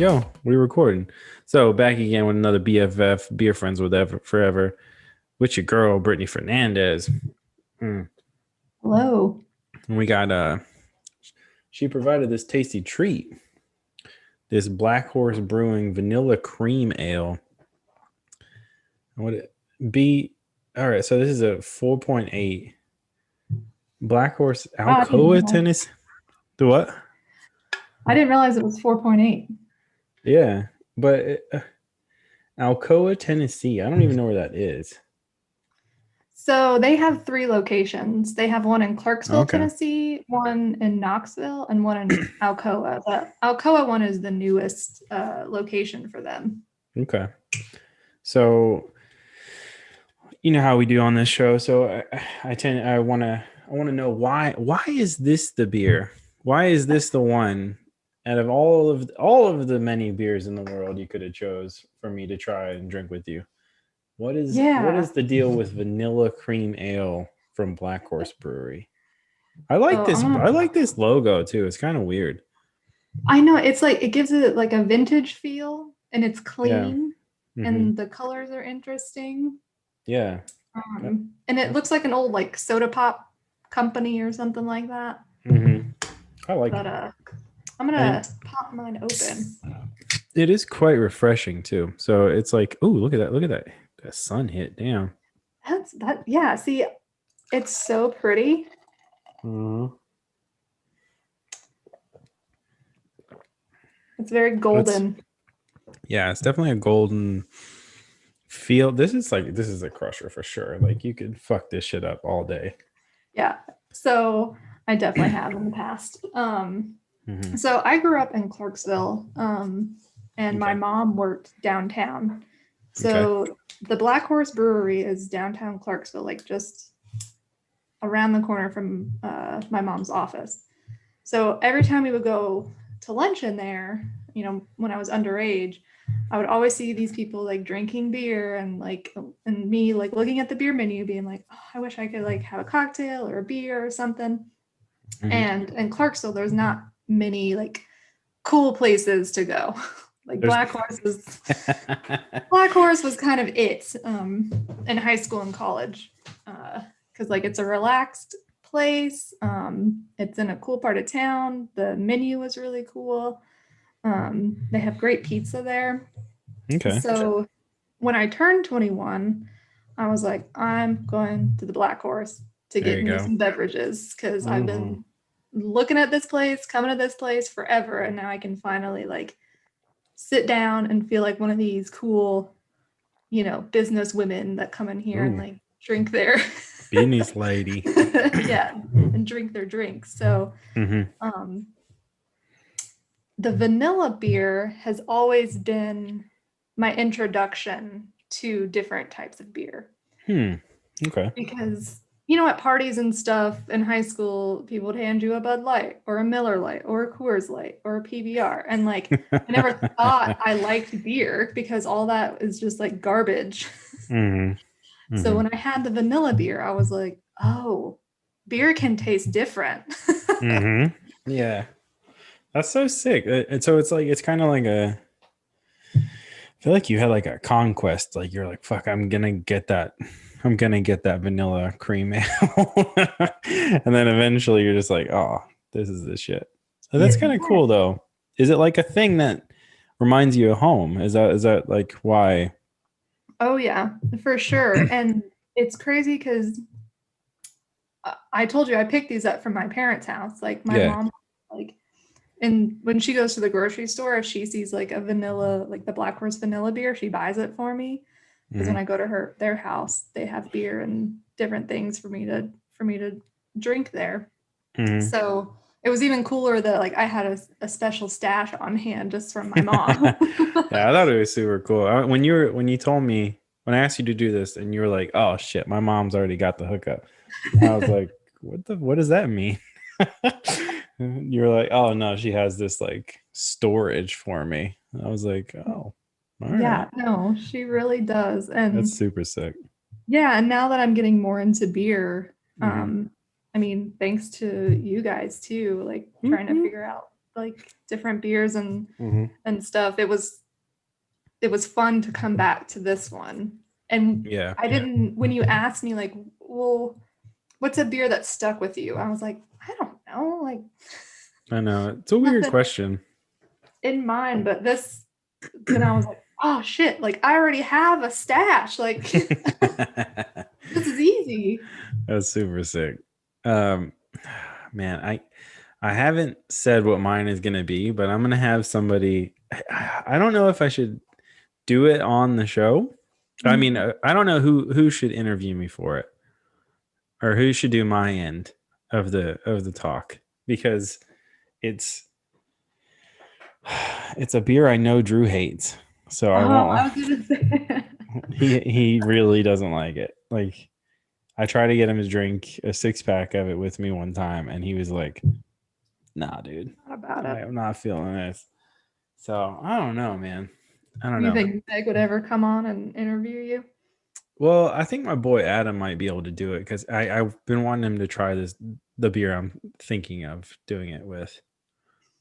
go. We're recording. So back again with another BFF, Beer Friends with Ever Forever, with your girl Brittany Fernandez. Hello. And we got she provided this tasty treat. This Black Horse Brewing Vanilla Cream Ale. What it be? All right, so this is a 4.8 Black Horse I didn't Alcoa, realize, Tennessee. The what? I didn't realize it was 4.8. Yeah, but Alcoa, Tennessee. I don't even know where that is. So they have 3 locations. They have one in Clarksville, Okay. Tennessee, one in Knoxville, and one in Alcoa. The Alcoa one is the newest location for them. Okay. So you know how we do on this show. So I want to know why is this the beer? Why is this the one out of all of the many beers in the world you could have chose for me to try and drink with you? What Yeah. is the deal with vanilla cream ale from Black Horse Brewery? I like So this. I like this logo too. It's kind of weird. I know it's like it gives it like a vintage feel, and it's Yeah. clean, Mm-hmm. and the colors are interesting. Yeah. And it looks like an old like soda pop company or something like that. Mm-hmm. I like But it. I'm gonna And pop mine open. it is quite refreshing too. So it's like, oh, look at that. Look at that. That sun hit. Damn. That's that. Yeah. See, it's so pretty. Mm-hmm. It's very It's golden. yeah, it's definitely a golden feel. This is a crusher for sure. Like you could fuck this shit up all day. Yeah. So I definitely have in the past. Mm-hmm. So I grew up in Clarksville, and my Okay. mom worked downtown. Okay. So the Black Horse Brewery is downtown Clarksville, like just around the corner from my mom's office. So every time we would go to lunch in there, when I was underage, I would always see these people like drinking beer and me like looking at the beer menu being like, oh, I wish I could like have a cocktail or a beer or something. Mm-hmm. And in Clarksville, there's not many like cool places to go. Like There's Black Horse was kind of it in high school and college, because like it's a relaxed place. It's in a cool part of town. The menu was really cool. They have great pizza there. okay. So when I turned 21, I was like, I'm going to the Black Horse to There get you me go. some beverages because I've Mm-hmm. been looking at this place, coming to this place forever, and now I can finally like sit down and feel like one of these cool, business women that come in here and Ooh, like drink their business lady. yeah, and drink their drinks. So Mm-hmm. um the vanilla beer has always been my introduction to different types of beer Okay. because at parties and stuff in high school people would hand you a Bud Light or a Miller Light or a Coors Light or a PBR, and like I never thought I liked beer because all that is just like garbage. Mm-hmm. So Mm-hmm. when I had the vanilla beer I was like, oh, beer can taste different. Mm-hmm. Yeah. That's so sick. And so it's like it's kind of like I feel like you had like a conquest. Like you're like, fuck, I'm gonna get that. I'm gonna get that vanilla cream ale. And then eventually you're just like, oh, this is the shit. So that's kind of Yeah. cool though. Is it like a thing that reminds you of home? Is that like why? Oh yeah, for sure. And it's crazy because I told you I picked these up from my parents' house. Like my Yeah. mom, like, and when she goes to the grocery store, if she sees like a vanilla, like the Black Horse vanilla beer, she buys it for me. Because when Mm-hmm. I go to their house, they have beer and different things for me to drink there. Mm-hmm. So it was even cooler that like I had a special stash on hand just from my mom. Yeah, I thought it was super cool. When you told me when I asked you to do this, and you were like, "Oh shit, my mom's already got the hookup," I was like, what does that mean?" You're like, "Oh no, she has this like storage for me." I was like, "Oh, all right, Yeah, no, she really does. that's And super sick." yeah, and now that I'm getting more into beer, Mm-hmm. I mean, thanks to you guys too, like trying to Mm-hmm. figure out like different beers Mm-hmm. and stuff, it was fun to come back to this one. And Yeah. I didn't, when you asked me like, well, what's a beer that stuck with you? I was like, I don't know, like I know. It's a weird nothing question. in mind, but this, then I was like, oh shit, like I already have a stash. Like this is easy. That's super sick. Um, man, I haven't said what mine is gonna be, but I'm gonna have somebody. I don't know if I should do it on the show. I mean, Mhm. I don't know who should interview me for it, or who should do my end of the talk, because it's it's a beer I know Drew hates, so I Oh, won't. I was gonna say He really doesn't like it. Like, I tried to get him to drink a 6-pack of it with me one time, and he was like, "Nah, dude, not about I it. am not feeling this." So I don't know, man. I don't Do you know. think Meg would ever come on and interview you? Well, I think my boy Adam might be able to do it, because I've been wanting him to try the beer I'm thinking of doing it with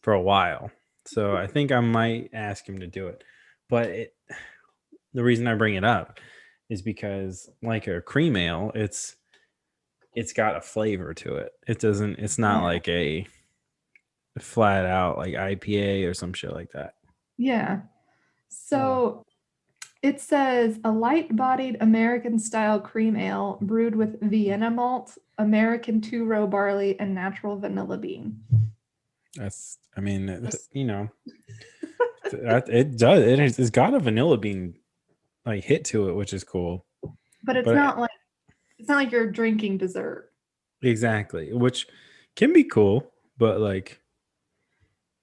for a while. So I think I might ask him to do it. But the reason I bring it up is because, like a cream ale, it's got a flavor to it. It's not Yeah. like a flat out like IPA or some shit like that. Yeah. So So it says a light-bodied American-style cream ale brewed with Vienna malt, American two-row barley, and natural vanilla bean. that's, I mean, Just- it does. It's got a vanilla bean like hit to it, which is cool. but But it's not like you're drinking dessert. exactly, which can be cool, but like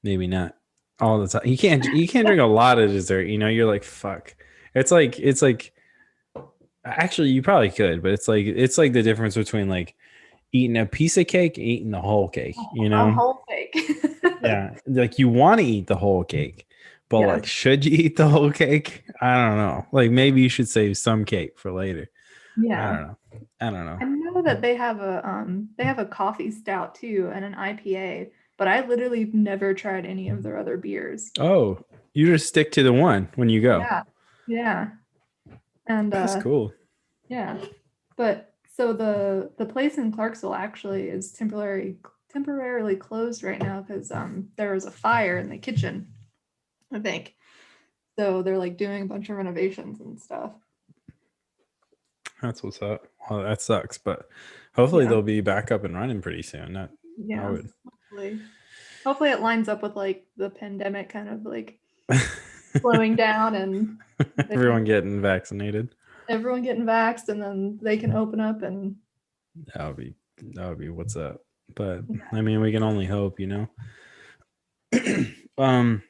maybe not all the time. You can't drink a lot of dessert. You're like, fuck. It's like actually you probably could, but it's like the difference between like eating a piece of cake and eating the whole cake. A whole cake. Yeah, like you want to eat the whole cake, but like, Yes. should you eat the whole cake? I don't know. Like, maybe you should save some cake for later. I Yeah. don't know. I don't know. I know that they have a coffee stout too and an IPA, but I literally never tried any of their other beers. Oh, you just stick to the one when you go. Yeah. Yeah. And That's cool. yeah. But so the place in Clarksville actually is temporarily closed right now because there was a fire in the kitchen, I think. So they're like doing a bunch of renovations and stuff. That's what's up. Well, that sucks, but hopefully Yeah. they'll be back up and running pretty soon. I Yeah. would. Hopefully. Hopefully it lines up with like the pandemic kind of like slowing down and they can Everyone getting vaccinated. everyone getting vaxxed and then they can open up and That would be what's up. But I mean, we can only hope. um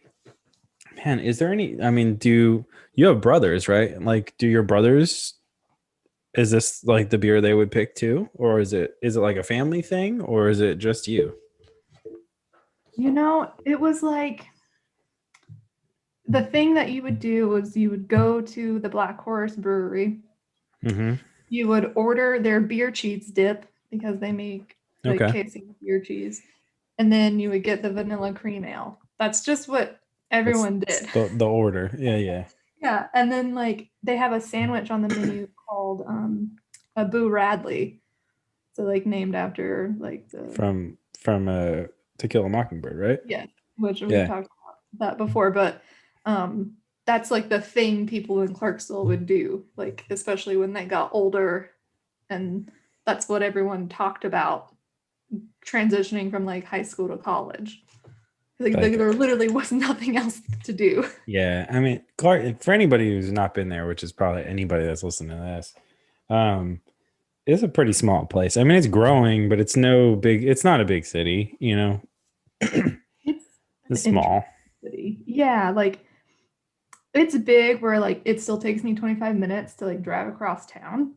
Man, is there any, I mean, do you have brothers, right? Like, do your brothers, is this like the beer they would pick too? Or is it like a family thing, or is it just you? it was like the thing that you would do was you would go to the Black Horse Brewery. Mm-hmm. You would order their beer cheese dip because they make like Okay. casing beer cheese, and then you would get the vanilla cream ale. That's just what That's everyone did. the order. Yeah, yeah. Yeah, and then like they have a sandwich on the menu called a Boo Radley, so like named after like the From To Kill a Mockingbird, right? yeah, which we've Yeah. talked about that before, but that's like the thing people in Clarksville would do, like especially when they got older, and that's what everyone talked about transitioning from like high school to college. Like Like, there literally was nothing else to do. yeah. I mean, Clark, for anybody who's not been there, which is probably anybody that's listening to this, um, it's a pretty small place. I mean, it's growing, but it's not a big city. It's an It's interesting small. city. Yeah, like it's big where like it still takes me 25 minutes to like drive across town.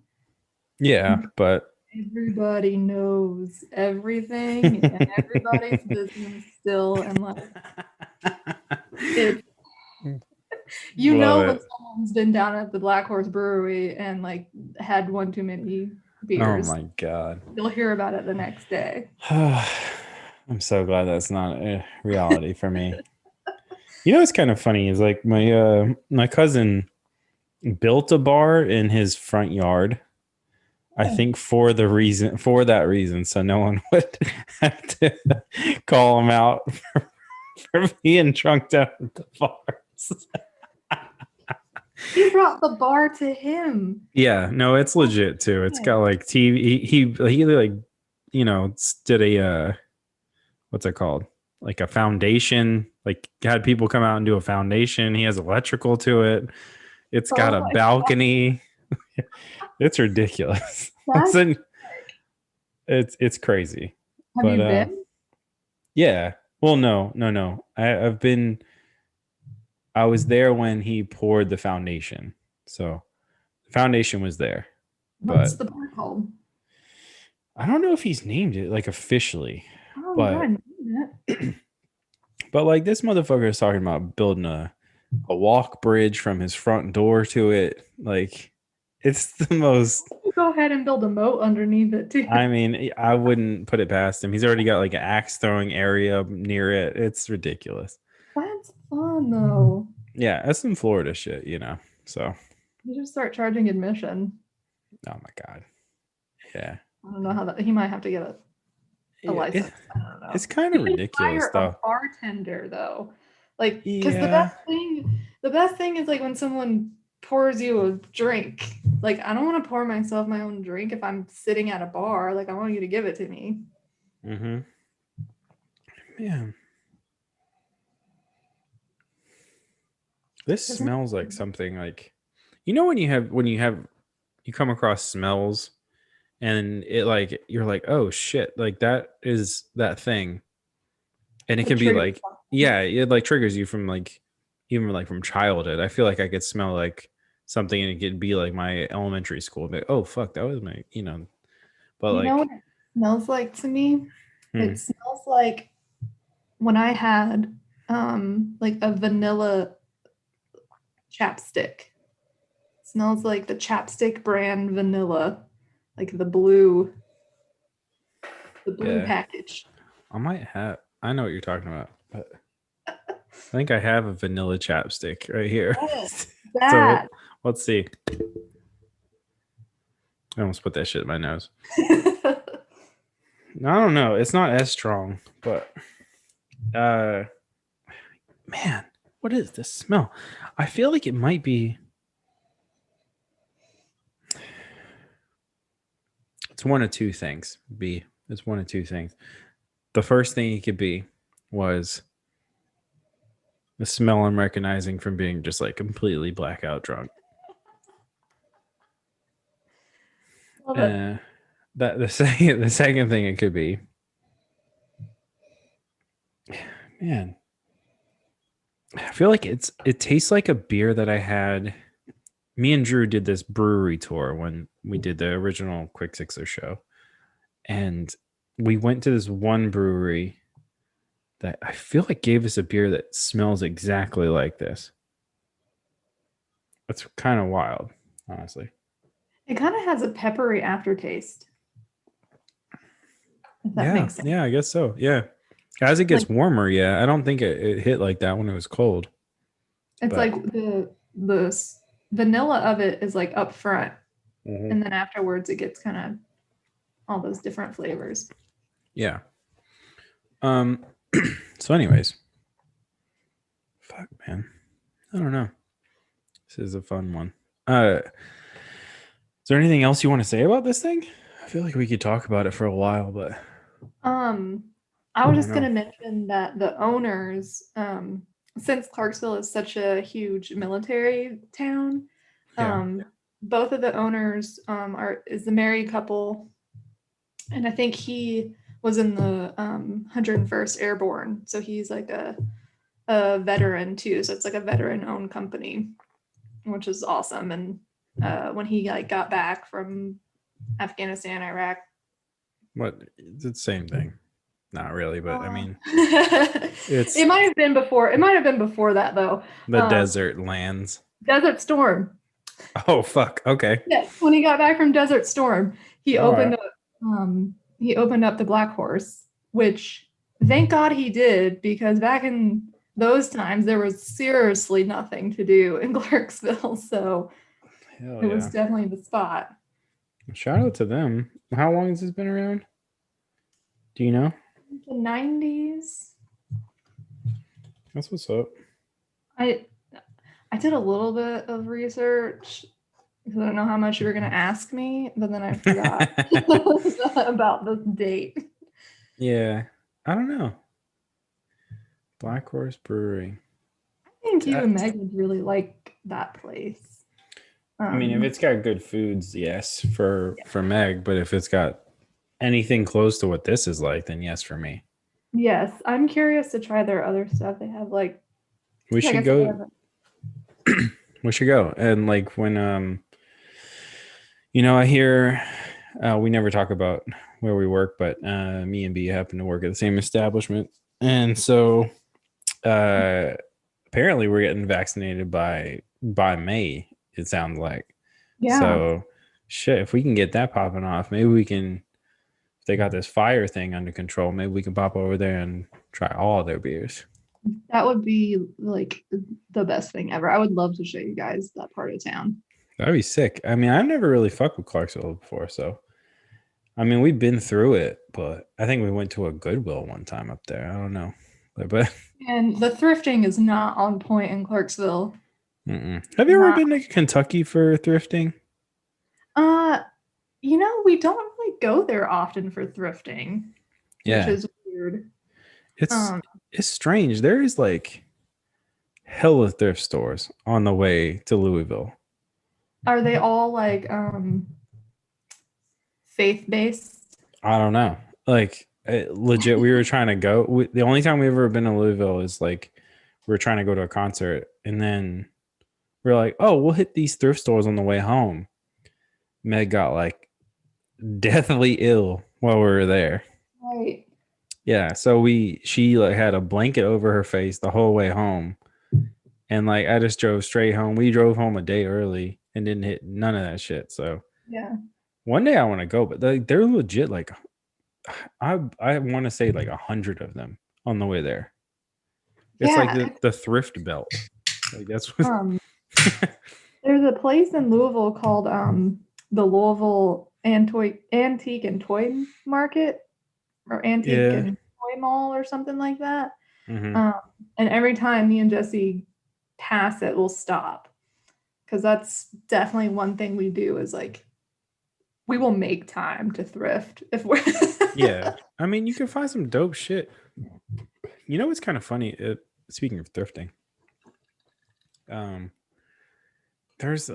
Yeah, but Everybody knows everything and everybody's business still, and like it love when it. someone's been down at the Black Horse Brewery and like had one too many Oh beers, my god. you'll hear about it the next day. I'm so glad that's not a reality for me. You know what's kind of funny is like my cousin built a bar in his front yard. I Oh, think for that reason, so no one would have to call him out for being drunked out at the bars. he brought the bar to him. Yeah, no, it's legit too. It's got like TV. He like did a what's it called? Like a foundation. Like had people come out and do a foundation. He has electrical to it. It's got Oh a my balcony. It's ridiculous. God. It's crazy. Have But you been? yeah. Well, no. I was there when he poured the foundation. So the foundation was there. What's But the bar called? I don't know if he's named it like officially. Oh, you gotta But name it. but like this motherfucker is talking about building a walk bridge from his front door to it. Like it's the most. You go ahead and build a moat underneath it too. I mean, I wouldn't put it past him. He's already got like an axe throwing area near it. It's ridiculous. That's fun though. Yeah, that's some Florida shit, you know. So, You just start charging admission. oh my god, yeah, I don't know how that. He might have to get a license. I don't know. it's kind You of should ridiculous hire a though. bartender though, like because Yeah, the best thing is like when someone pours you a drink. Like I don't want to pour myself my own drink if I'm sitting at a bar. Like I want you to give it to me. mm-hmm. Man, this Doesn't smells like something like, you know, you come across smells and it like you're like, oh shit, like that is that thing. And it like can be trigger like, yeah, it like triggers you from like even like from childhood. I feel like I could smell like something and it could be like my elementary school. Like, oh fuck, that was my, but You know what like, it smells like to me? hmm, It smells like when I had like a vanilla chapstick. It smells like the chapstick brand vanilla, like the blue yeah, package. I know what you're talking about, but I think I have a vanilla chapstick right here. Yes, So that. let's see. I almost put that shit in my nose. I don't know. It's not as strong, but uh man, what is this smell? I feel like it might be. It's one of two things. It's one of two things. The first thing it could be was the smell I'm recognizing from being just like completely blackout drunk. Love it. That the second thing it could be, man, I feel like it tastes like a beer that I had. Me and Drew did this brewery tour when we did the original Quick Sixer show, and we went to this one brewery that I feel like gave us a beer that smells exactly like this. That's kind of wild, honestly. It kind of has a peppery aftertaste, if that Yeah, makes sense. yeah, I guess so. Yeah, as it gets Like warmer, yeah, I don't think it hit like that when it was cold. it's But like vanilla of it is like up front, mhm, and then afterwards it gets kind of all those different flavors. yeah. Um. So, anyways, fuck, man. I don't know. This is a fun one. Is there anything else you want to say about this thing? I feel like we could talk about it for a while, but Um, I I was don't just know. gonna mention that the owners, since Clarksville is such a huge military town, Yeah. both of the owners is a married couple, and I think he was in the 101st Airborne, so he's like a veteran too. So it's like a veteran-owned company, which is awesome. And when he like got back from Afghanistan, Iraq, What? It's the same thing. Not really, but I mean, it's it might have been before. It might have been before that though. the desert lands. Desert Storm. Oh fuck. Okay. Yes, when he got back from Desert Storm, he All opened right. up. He opened up the Black Horse, which Thank God he did, because back in those times there was seriously nothing to do in Clarksville, so Hell it was yeah. definitely the spot. Shout out to them. How long has this been around? Do you know? The 90s. That's what's up. I I did a little bit of research because I don't know how much you were going to ask me, but then I forgot about the date. Yeah. I don't know. Black Horse Brewery. I think you and That, Meg would really like that place. I mean, if it's got good foods, yes, for Meg. But if it's got anything close to what this is like, then yes for me. Yes, I'm curious to try their other stuff. They have like, We like I should said, they go. have We should go. And like when I hear we never talk about where we work, but me and B happen to work at the same establishment, and so uh, apparently we're getting vaccinated by May. It sounds like. yeah, So shit, if we can get that popping off, maybe we can. If they got this fire thing under control, maybe we can pop over there and try all their beers. that would be like the best thing ever. I would love to show you guys that part of town. That'd be sick. I mean, I've never really fucked with Clarksville before, so I mean, we've been through it, but I think we went to a Goodwill one time up there. I don't know, but And the thrifting is not on point in Clarksville. have you ever Not, been to Kentucky for thrifting? uh, we don't really go there often for thrifting, which Yeah, is weird. it's Um, it's strange. There is like hella thrift stores on the way to Louisville. are they all like faith-based? I don't know. Like legit, we were trying to go. The only time we've ever been to Louisville is like we were trying to go to a concert, and then we're like, oh, we'll hit these thrift stores on the way home. Meg got like deathly ill while we were there. Right. Yeah, so she like had a blanket over her face the whole way home, and like I just drove straight home. We drove home a day early and didn't hit none of that shit. So Yeah. one day I want to go, but they're legit. Like I want to say like 100 of them on the way there. It's like Yeah. the thrift belt. Like that's what. Um, there's a place in Louisville called the Louisville Antique and Toy Market or Antique Yeah. and Toy Mall or something like that. Hmm. Um, and every time me and Jesse pass it, we'll stop because that's definitely one thing we do is like we will make time to thrift if we're Yeah. I mean, you can find some dope shit. You know what's kind of funny? Speaking of thrifting, um, there's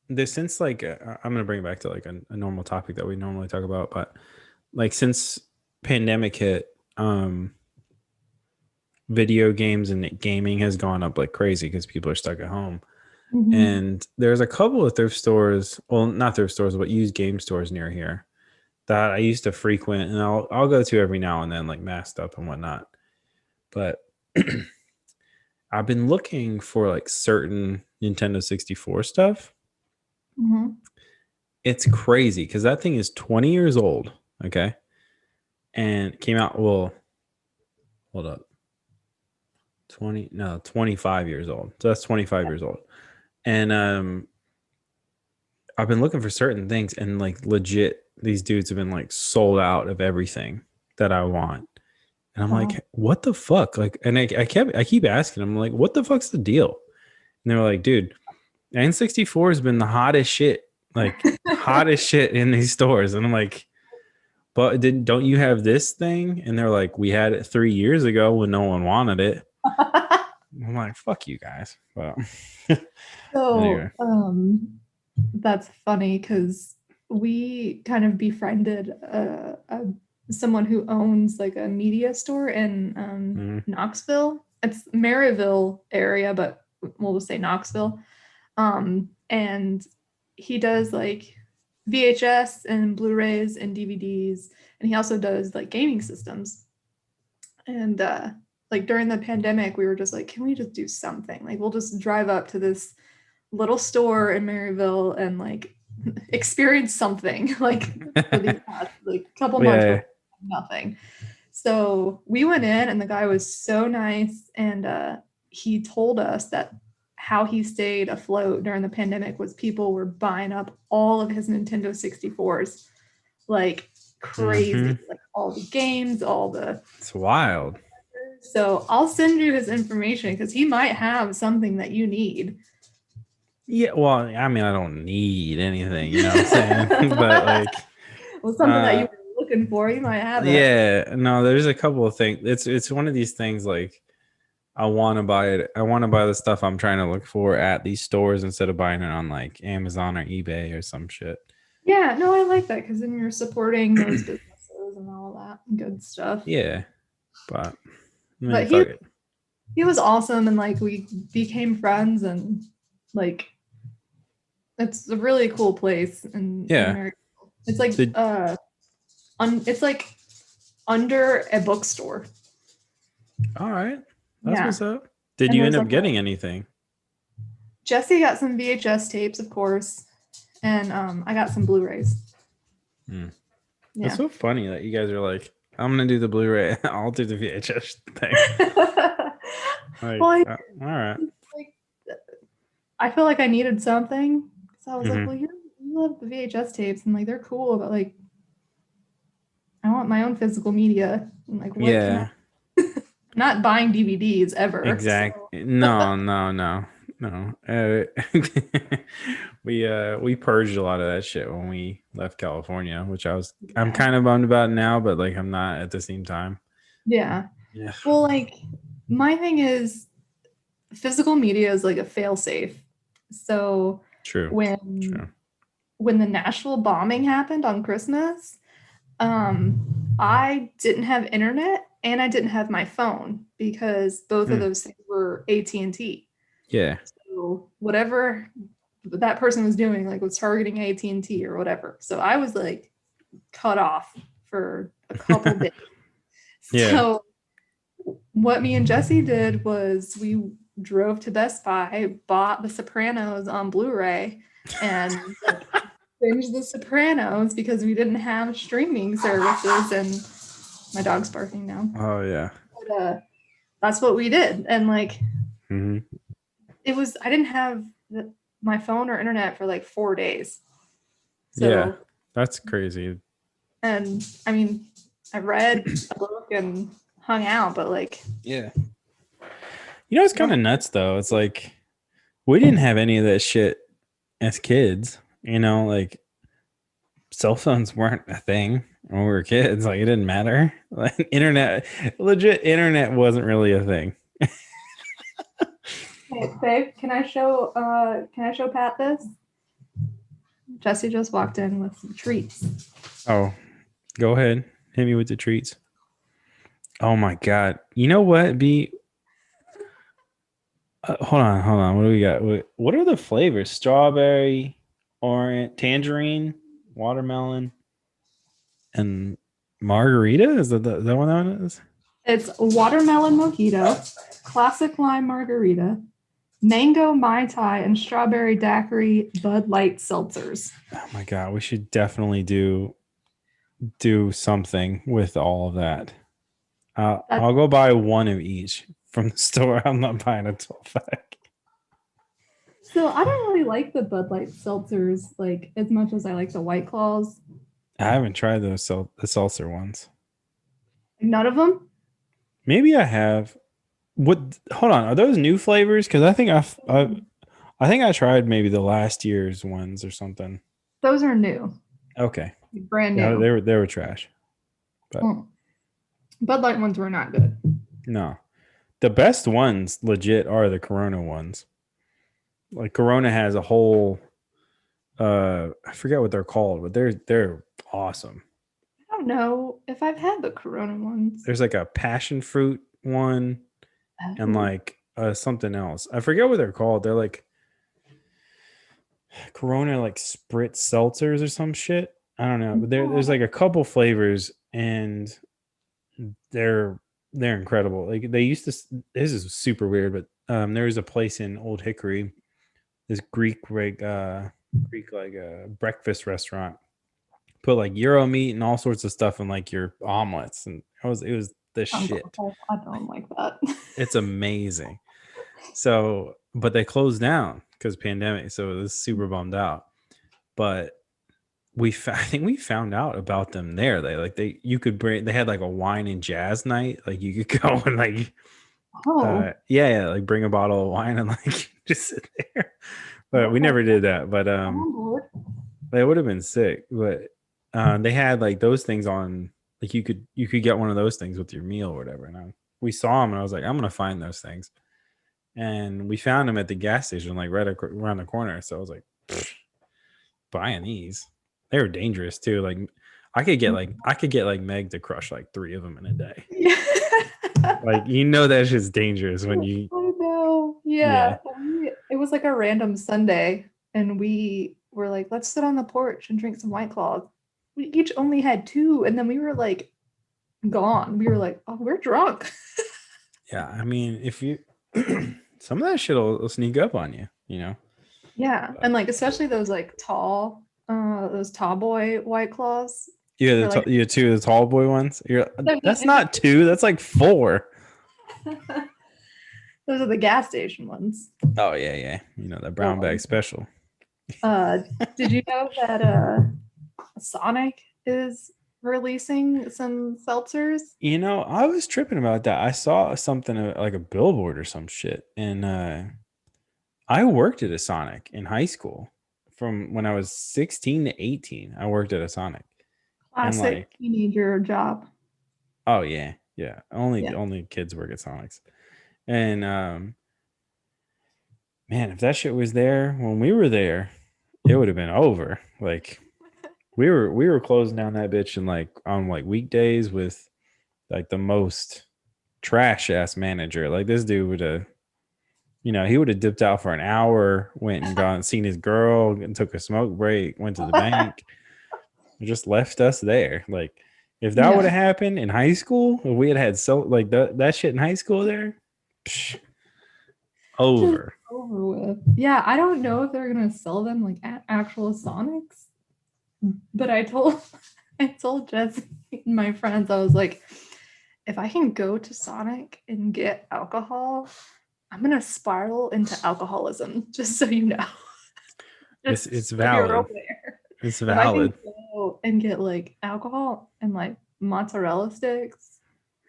this since like I'm gonna bring it back to like a normal topic that we normally talk about, but like since pandemic hit, video games and gaming has gone up like crazy because people are stuck at home. Mhm. And there's a couple of thrift stores, well, not thrift stores, but used game stores near here that I used to frequent, and I'll go to every now and then, like masked up and whatnot. But I've been looking for like certain Nintendo 64 stuff. Mhm. It's crazy because that thing is 20 years old. Okay. And came out, well, hold up. 25 years old. So that's 25 years old. And I've been looking for certain things, and like legit, these dudes have been like sold out of everything that I want. And I'm Wow. like, what the fuck? Like, and I keep asking them, like, what the fuck's the deal? And they were like, dude, N64 has been the hottest shit, like hottest shit in these stores. And I'm like, but don't you have this thing? And they're like, we had it 3 years ago when no one wanted it. I'm like, fuck you guys. Well, So, anyway. that's funny because we kind of befriended someone who owns like a media store in Mhm. Knoxville. It's Maryville area, but we'll just say Knoxville. And he does like VHS and Blu-rays and DVDs, and he also does like gaming systems. And like during the pandemic, we were just like, can we just do something? Like we'll just drive up to this little store in Maryville and like experience something like for these past like couple months Yeah. where nothing. So we went in and the guy was so nice. And he told us that how he stayed afloat during the pandemic was people were buying up all of his Nintendo 64s like crazy, like all the games, all the. It's wild. So I'll send you his information because he might have something that you need. Yeah, well, I mean, I don't need anything, you know what I'm saying? But like, well, something that you were looking for, you might have it. Yeah, no, there's a couple of things. It's one of these things like I want to buy it. I want to buy the stuff I'm trying to look for at these stores instead of buying it on like Amazon or eBay or some shit. Yeah, no, I like that because then you're supporting those businesses and all that good stuff. Yeah, but I mean, But he was awesome and like we became friends and like it's a really cool place in America. It's like it's like under a bookstore. All right, that's what's up. Did you end up getting anything? Jesse got some VHS tapes, of course, and I got some Blu-rays. Yeah. It's so funny that you guys are like, I'm gonna do the Blu-ray, I'll do the VHS thing. Like, well, all right. Like, I feel like I needed something, so I was like, well, you love the VHS tapes, and like they're cool, but like, I want my own physical media, and like, what can I? Not buying DVDs ever. Exactly. So. No. We purged a lot of that shit when we left California, which I'm kind of bummed about now, but like I'm not at the same time. Yeah. Well, like my thing is physical media is like a fail-safe. So when the Nashville bombing happened on Christmas, I didn't have internet and I didn't have my phone because both of those things were AT&T. Yeah. So whatever that person was doing, like was targeting AT&T or whatever. So I was like cut off for a couple days. So what me and Jesse did was we drove to Best Buy, bought The Sopranos on Blu-ray, and binged The Sopranos because we didn't have streaming services. And my dog's barking now. Oh yeah. But that's what we did, and like it was. I didn't have my phone or internet for like 4 days. So, yeah, that's crazy. And I mean, I read a book and hung out, but like, yeah. You know, it's kind of nuts though. It's like we didn't have any of that shit as kids. You know, like cell phones weren't a thing when we were kids. Like it didn't matter. Like legit internet wasn't really a thing. Hey, babe, can I show Pat this? Jesse just walked in with some treats. Oh, go ahead. Hit me with the treats. Oh my God. You know what, B? Hold on. What do we got? What are the flavors? Strawberry, orange, tangerine, watermelon, and margarita? Is that what that one is? It's watermelon mojito, classic lime margarita, mango Mai Tai, and strawberry daiquiri Bud Light seltzers. Oh my God. We should definitely do something with all of that. I'll go buy one of each from the store. I'm not buying a 12-pack. So I don't really like the Bud Light seltzers like as much as I like the White Claws. I haven't tried the seltzer ones. None of them? Maybe I have. What? Hold on. Are those new flavors? Because I think I tried maybe the last year's ones or something. Those are new. Okay. Brand new. Yeah, they were trash. But Bud Light ones were not good. No. The best ones legit are the Corona ones. Like Corona has a whole I forget what they're called, but they're awesome. I don't know if I've had the Corona ones. There's like a passion fruit one and like something else. I forget what they're called. They're like Corona like spritz seltzers or some shit. I don't know. But there's like a couple flavors and they're incredible. Like they used to. This is super weird, but there was a place in Old Hickory, this Greek breakfast restaurant, put like Euro meat and all sorts of stuff in like your omelets, and it was the Sounds shit. awful. I don't like that. It's amazing. So, but they closed down because pandemic, so it was super bummed out. But I think we found out about them there. You could bring, they had like a wine and jazz night. Like you could go and like Oh, yeah, like bring a bottle of wine and like just sit there. But we okay. never did that. But I'm on board. it would have been sick. But they had like those things on, like you could get one of those things with your meal or whatever. And we saw them and I was like, I'm gonna find those things. And we found them at the gas station, like right around the corner. So I was like, buying these. They were dangerous too. Like I could get Meg to crush like 3 of them in a day. Yeah. Like that's just dangerous when you I know. yeah. Yeah. It was like a random Sunday, and we were like, let's sit on the porch and drink some White Claws. We each only had 2, and then we were like gone. We were like, oh, we're drunk. Yeah, I mean, if you some of that shit will sneak up on you, you know. Yeah. But And like especially those tall boy White Claws. you They're like you 2 of the tall boy ones. they're That's not 2. That's like 4. those are the gas station ones. Oh yeah, yeah. That brown bag special. Uh, did you know that Sonic is releasing some seltzers? I was tripping about that. I saw something like a billboard or some shit, and I worked at a Sonic in high school from when I was 16 to 18. I worked at a Sonic. And Classic like, teenager job. oh yeah, yeah. Only Yeah. only kids work at Sonics. And man, if that shit was there when we were there, it would have been over. Like we were closing down that bitch and like on like weekdays with like the most trash ass manager. Like this dude would have, he would have dipped out for an hour, went and gone seen his girl and took a smoke break, went to the bank, and just left us there. Like if that would Yeah. have happened in high school, if we had so like that shit in high school there, psh, Just over. over with. Yeah, I don't know if they're gonna sell them like actual Sonics, but I told Jesse and my friends, I was like, if I can go to Sonic and get alcohol, I'm gonna spiral into alcoholism, just so you know. It's Just it's so you're valid. aware. It's If I can valid. go and get like alcohol and like mozzarella sticks,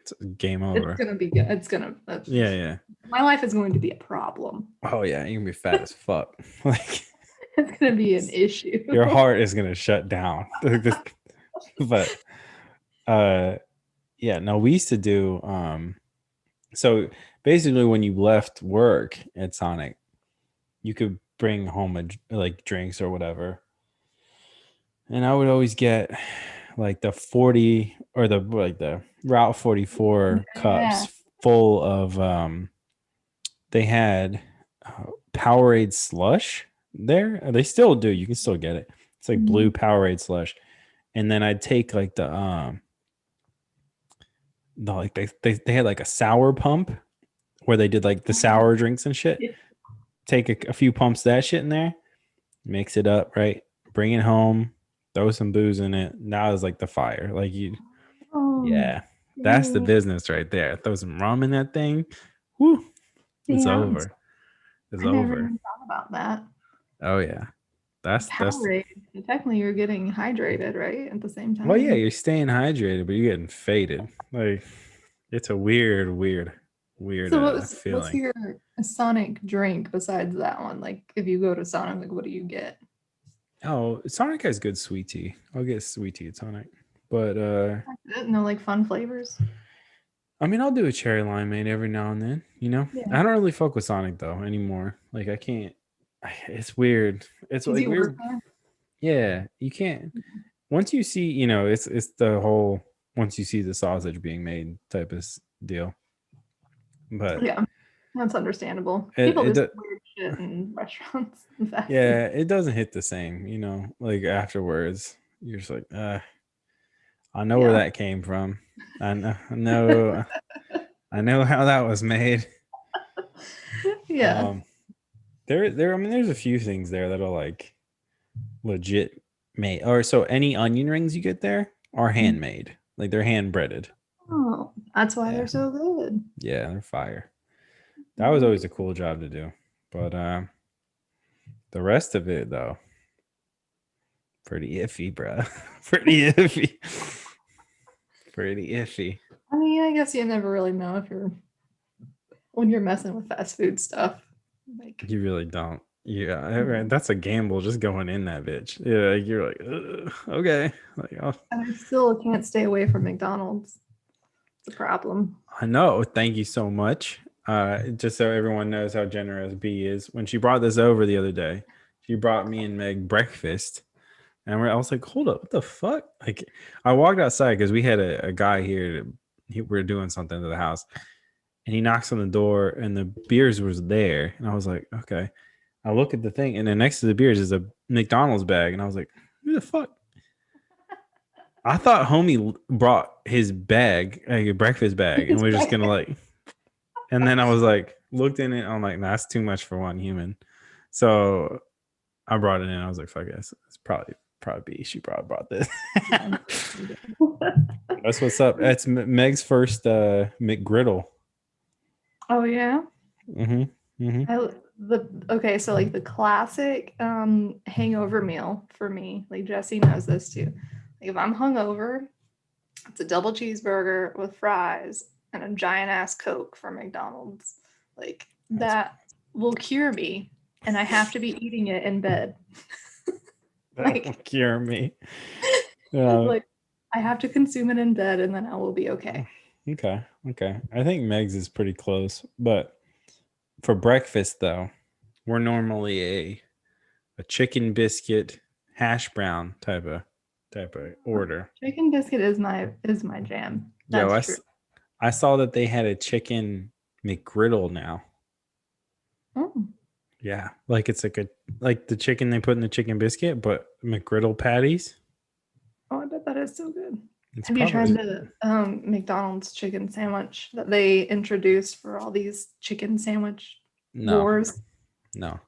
It's game it's over. gonna be good. Yeah, yeah. My life is going to be a problem. Oh yeah, you're gonna be fat as fuck. Like It's gonna be an issue. your heart is gonna shut down. But yeah, no, we used to do so basically when you left work at Sonic, you could bring home like drinks or whatever. And I would always get like the 40 or the Route 44 Yeah. cups full of they had Powerade slush there. They still do. You can still get it. It's like blue Powerade slush. And then I'd take like like they had like a sour pump where they did like the sour drinks and shit. Take a few pumps of that shit in there, mix it up, right? Bring it home, throw some booze in it. Now it's like the fire. Like yeah, that's the business right there. Throw some rum in that thing. Whoo, it's Damn. over. It's I never over. even thought about that. Oh yeah, that's Powerade. Technically, you're getting hydrated, right? At the same well, yeah, time. you're staying hydrated, but you're getting faded. Like it's a weird So what's feeling. your Sonic drink besides that one? Like if you go to Sonic, like what do you get? Oh, Sonic has good sweet tea. I'll get sweet tea at Sonic. But No, like fun flavors. I mean, I'll do a cherry limeade every now and then. Yeah. I don't really fuck with Sonic though anymore. Like I can't. It's weird. It's Does like you work weird. there? Yeah, you can't. Once you see, it's the whole once you see the sausage being made type of deal. But Yeah, that's understandable. it, People it do do- weird shit in restaurants and fast food. yeah, it doesn't hit the same. Like afterwards, you're just like, I know where Yeah. that came from. I know, I know how that was made. Yeah. There. I mean, there's a few things there that'll like legit made, or so any onion rings you get there are handmade, like they're hand breaded. Oh, that's why they're Yeah, so good. yeah, they're fire. That was always Mhm. a cool job to do, but the rest of it though, pretty iffy, bro. Pretty iffy. Pretty iffy. I mean, I guess you never really know if you're when you're messing with fast food stuff. Like, You really don't. Yeah, that's a gamble just going in that bitch. Yeah, like, you're like, okay. Like, oh, and I still can't stay away from McDonald's. It's a problem. I know. Thank you so much. Just so everyone knows how generous B is. When she brought this over the other day, she brought me and Meg breakfast. And I was like, hold up, what the fuck? Like, I walked outside because we had a guy here. We were doing something to the house. And he knocks on the door and the beers was there. And I was like, okay. I look at the thing, and then next to the beers is a McDonald's bag. And I was like, who the fuck? I thought homie brought his bag, like a breakfast bag, and we are just gonna like. And then I was like, looked in it. I'm like, nah, that's too much for one human. So I brought it in. I was like, fuck this. It's probably she probably brought this. That's what's up. That's Meg's first McGriddle. Oh yeah. Mm-hmm. Mm-hmm. Okay, so like the classic hangover meal for me, like Jesse knows this too. Like if I'm hungover, it's a double cheeseburger with fries and a giant ass Coke from McDonald's. Like that will cure me, and I have to be eating it in bed. That will Like, cure me. like I have to consume it in bed, and then I will be okay. Okay. Okay. I think Meg's is pretty close, but for breakfast though, we're normally a chicken biscuit hash brown type of order. Chicken biscuit is my jam. Yo, That's true. I saw that they had a chicken McGriddle now. Oh, Yeah, like it's like the chicken they put in the chicken biscuit, but McGriddle patties. oh, I bet that is so good. It's Have you tried probably the McDonald's chicken sandwich that they introduced for all these chicken sandwich no, wars? no.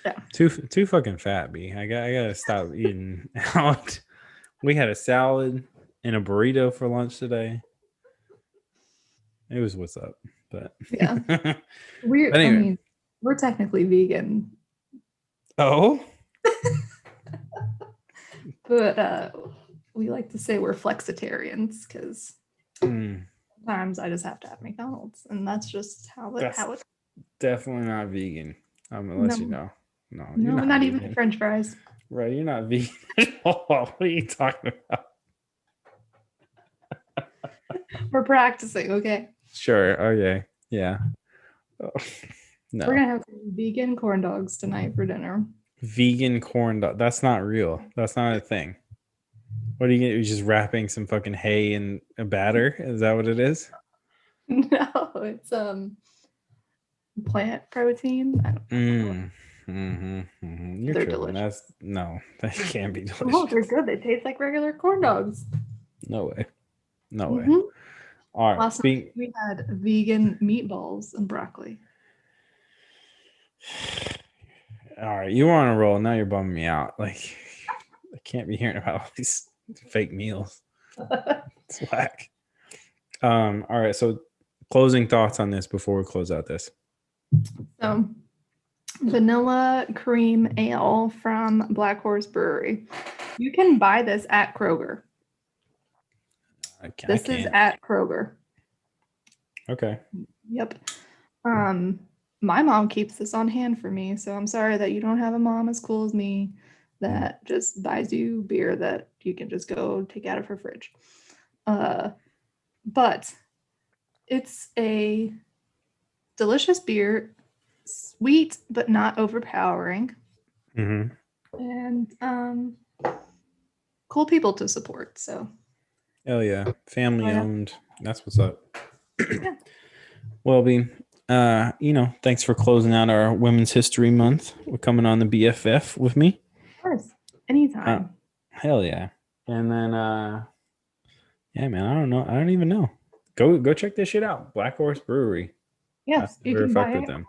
Yeah. Too fucking fat, B. I gotta stop eating out. We had a salad and a burrito for lunch today. It was what's up, but Yeah. but I anyway. mean, we're technically vegan, Oh, but we like to say we're flexitarians because mm, sometimes I just have to have McDonald's, and that's just that's how it. definitely not vegan. Unless you No, know. No, you're no, not not even vegan. French fries. Right, you're not vegan at all. What are you talking about? We're practicing, okay? Sure. Okay. Yeah. Oh, We're no. gonna have vegan corn dogs tonight for dinner. Vegan corn dog. That's not real. That's not a thing. What are you gonna? You're just wrapping some fucking hay in a batter? Is that what it is? No, it's plant protein. I don't know. You're They're tripping. delicious. That's no. That can't be Oh, they're delicious. good. They taste like regular corn dogs. No way. No way. Hmm. All right. Last night we had vegan meatballs and broccoli. All right. You were on a roll. Now you're bumming me out. Like I can't be hearing about all these fake meals. It's whack. All right. So closing thoughts on this before we close out this. So, vanilla cream ale from Black Horse Brewery. You can buy this at Kroger. This is at Kroger. Okay. Yep. My mom keeps this on hand for me, so I'm sorry that you don't have a mom as cool as me that just buys you beer that you can just go take out of her fridge. But it's a delicious beer, sweet but not overpowering, and cool people to support. So, hell yeah, family owned. That's what's up. Yeah. Well, B, thanks for closing out our Women's History Month. We're coming on the BFF with me. Of course, anytime. Hell yeah. And then, yeah, man, I don't know. I don't even know. Go check this shit out. Black Horse Brewery. Yes, you can buy it. them.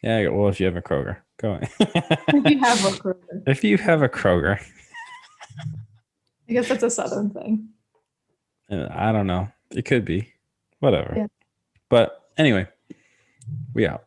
Yeah, well, if you have a Kroger. Go on. If you have a Kroger. If you have a Kroger, I guess that's a Southern thing. I don't know. It could be. Whatever. Yeah. But anyway, we out.